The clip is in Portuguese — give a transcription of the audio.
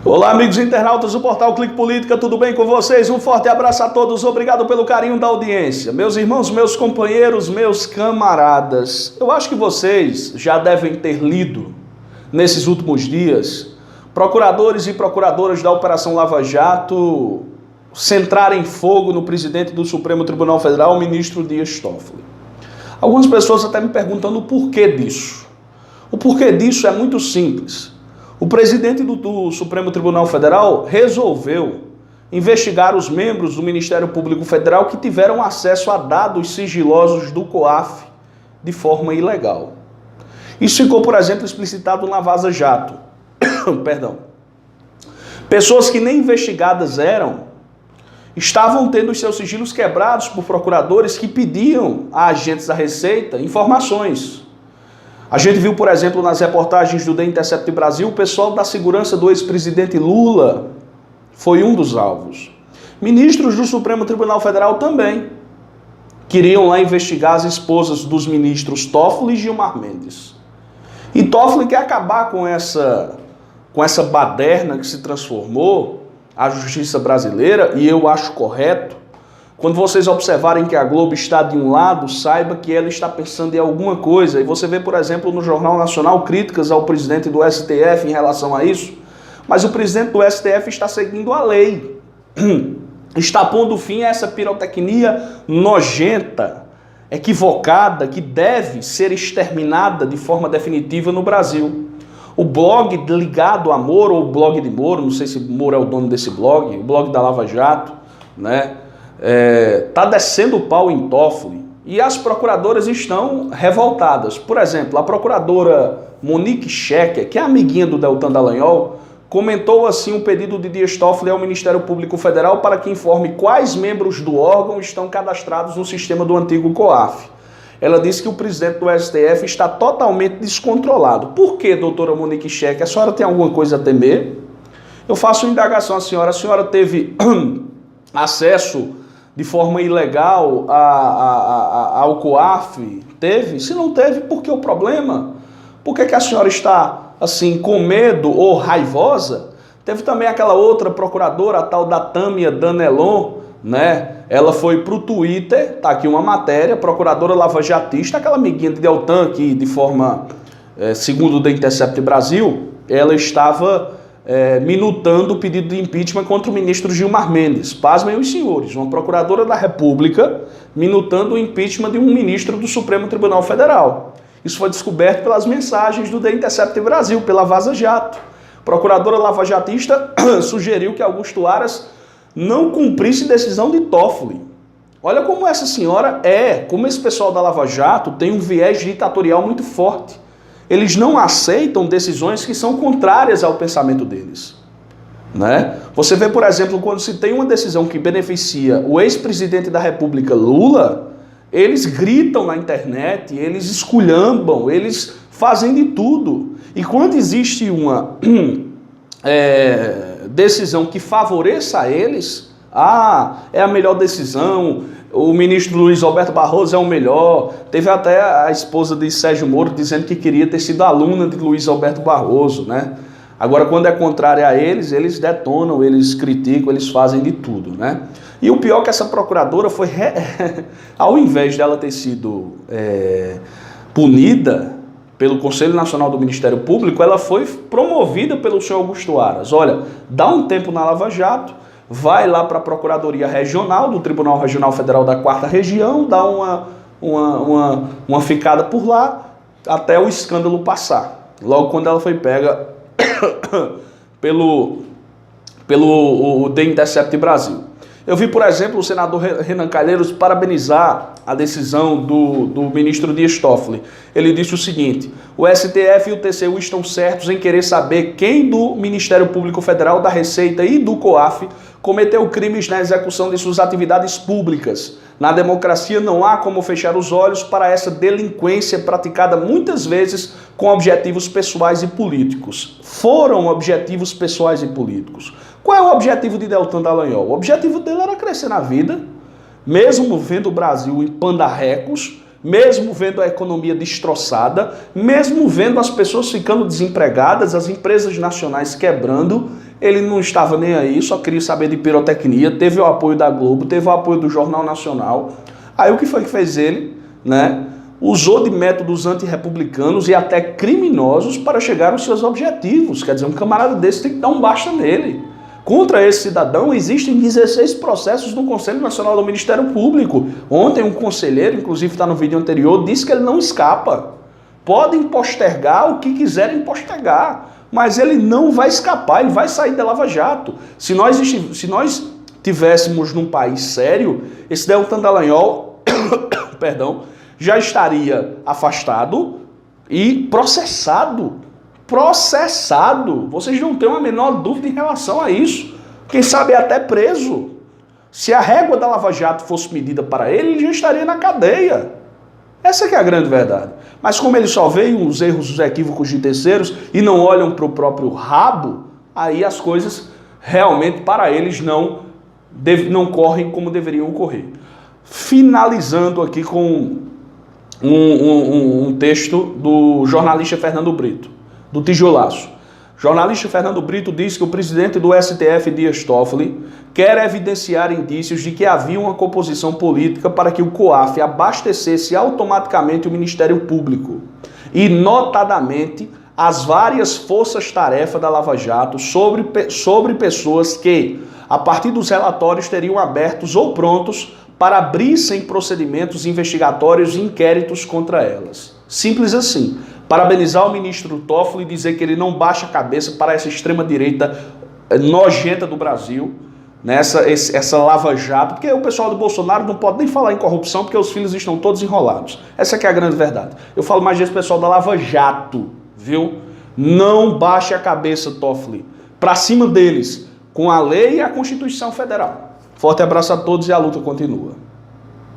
Olá, amigos internautas do portal Clique Política, tudo bem com vocês? Um forte abraço a todos, obrigado pelo carinho da audiência. Meus irmãos, meus companheiros, meus camaradas, eu acho que vocês já devem ter lido, nesses últimos dias, procuradores e procuradoras da Operação Lava Jato centrarem fogo no presidente do Supremo Tribunal Federal, o ministro Dias Toffoli. Algumas pessoas até me perguntando o porquê disso. O porquê disso é muito simples. O presidente do Supremo Tribunal Federal resolveu investigar os membros do Ministério Público Federal que tiveram acesso a dados sigilosos do COAF de forma ilegal. Isso ficou, por exemplo, explicitado na Vaza Jato. Perdão. Pessoas que nem investigadas eram, estavam tendo os seus sigilos quebrados por procuradores que pediam a agentes da Receita informações. A gente viu, por exemplo, nas reportagens do The Intercept Brasil, o pessoal da segurança do ex-presidente Lula foi um dos alvos. Ministros do Supremo Tribunal Federal também queriam lá investigar as esposas dos ministros Toffoli e Gilmar Mendes. E Toffoli quer acabar com essa baderna que se transformou a justiça brasileira, e eu acho correto. Quando vocês observarem que a Globo está de um lado, saiba que ela está pensando em alguma coisa. E você vê, por exemplo, no Jornal Nacional críticas ao presidente do STF em relação a isso. Mas o presidente do STF está seguindo a lei. Está pondo fim a essa pirotecnia nojenta, equivocada, que deve ser exterminada de forma definitiva no Brasil. O blog ligado a Moro, ou o blog de Moro, não sei se Moro é o dono desse blog, o blog da Lava Jato, né? Tá descendo o pau em Toffoli e as procuradoras estão revoltadas. Por exemplo, a procuradora Monique Schecker, que é amiguinha do Deltan Dallagnol, comentou assim um pedido de Dias Toffoli ao Ministério Público Federal para que informe quais membros do órgão estão cadastrados no sistema do antigo COAF. Ela disse que o presidente do STF está totalmente descontrolado. Por que, doutora Monique Schecker? A senhora tem alguma coisa a temer? Eu faço uma indagação à senhora. A senhora teve acesso de forma ilegal ao COAF? Teve? Se não teve, por que o problema? Por que a senhora está assim com medo ou raivosa? Teve também aquela outra procuradora, a tal da Tâmia Danelon, né? Ela foi pro Twitter, tá aqui uma matéria, procuradora lavajatista, aquela amiguinha de Deltan que de forma, segundo o The Intercept Brasil, ela estava minutando o pedido de impeachment contra o ministro Gilmar Mendes. Pasmem os senhores, uma procuradora da República minutando o impeachment de um ministro do Supremo Tribunal Federal. Isso foi descoberto pelas mensagens do The Intercept Brasil, pela Vaza Jato. Procuradora lavajatista sugeriu que Augusto Aras não cumprisse decisão de Toffoli. Olha como essa senhora como esse pessoal da Lava Jato tem um viés ditatorial muito forte. Eles não aceitam decisões que são contrárias ao pensamento deles, né? Você vê, por exemplo, quando se tem uma decisão que beneficia o ex-presidente da República, Lula, eles gritam na internet, eles esculhambam, eles fazem de tudo. E quando existe uma decisão que favoreça a eles, é a melhor decisão, o ministro Luiz Roberto Barroso é o melhor. Teve até a esposa de Sérgio Moro dizendo que queria ter sido aluna de Luiz Roberto Barroso, né? Agora, quando é contrário a eles, eles detonam, eles criticam, eles fazem de tudo, né? E o pior é que essa procuradora foi, ao invés dela ter sido punida pelo Conselho Nacional do Ministério Público, ela foi promovida pelo senhor Augusto Aras. Olha, dá um tempo na Lava Jato, vai lá para a Procuradoria Regional do Tribunal Regional Federal da 4ª Região, dá uma ficada por lá até o escândalo passar. Logo quando ela foi pega pelo The Intercept Brasil. Eu vi, por exemplo, o senador Renan Calheiros parabenizar a decisão do ministro Dias Toffoli. Ele disse o seguinte: o STF e o TCU estão certos em querer saber quem do Ministério Público Federal, da Receita e do COAF cometeu crimes na execução de suas atividades públicas. Na democracia não há como fechar os olhos para essa delinquência praticada muitas vezes com objetivos pessoais e políticos. Foram objetivos pessoais e políticos. Qual é o objetivo de Deltan Dallagnol? O objetivo dele era crescer na vida, mesmo vendo o Brasil em pandarrecos, mesmo vendo a economia destroçada, mesmo vendo as pessoas ficando desempregadas, as empresas nacionais quebrando, ele não estava nem aí, só queria saber de pirotecnia, teve o apoio da Globo, teve o apoio do Jornal Nacional. Aí o que foi que fez ele, né? Usou de métodos antirrepublicanos e até criminosos para chegar aos seus objetivos. Quer dizer, um camarada desse tem que dar um basta nele. Contra esse cidadão existem 16 processos no Conselho Nacional do Ministério Público. Ontem um conselheiro, inclusive está no vídeo anterior, disse que ele não escapa. Podem postergar o que quiserem postergar, mas ele não vai escapar, ele vai sair da Lava Jato. Se nós tivéssemos num país sério, esse Deltan Dallagnol perdão, já estaria afastado e processado. Processado. Vocês não têm a menor dúvida em relação a isso. Quem sabe até preso. Se a régua da Lava Jato fosse medida para ele, ele já estaria na cadeia. Essa que é a grande verdade. Mas como ele só veem os erros, os equívocos de terceiros e não olham para o próprio rabo, aí as coisas realmente para eles não correm como deveriam correr. Finalizando aqui com um texto do jornalista Fernando Brito, do Tijolaço. O jornalista Fernando Brito diz que o presidente do STF, Dias Toffoli, quer evidenciar indícios de que havia uma composição política para que o COAF abastecesse automaticamente o Ministério Público e, notadamente, as várias forças-tarefa da Lava Jato sobre pessoas que, a partir dos relatórios, estariam abertos ou prontos para abrissem procedimentos investigatórios e inquéritos contra elas. Simples assim. Parabenizar o ministro Toffoli e dizer que ele não baixa a cabeça para essa extrema-direita nojenta do Brasil, né? essa Lava Jato, porque o pessoal do Bolsonaro não pode nem falar em corrupção porque os filhos estão todos enrolados. Essa que é a grande verdade. Eu falo mais desse pessoal da Lava Jato, viu? Não baixe a cabeça, Toffoli. Para cima deles, com a lei e a Constituição Federal. Forte abraço a todos e a luta continua.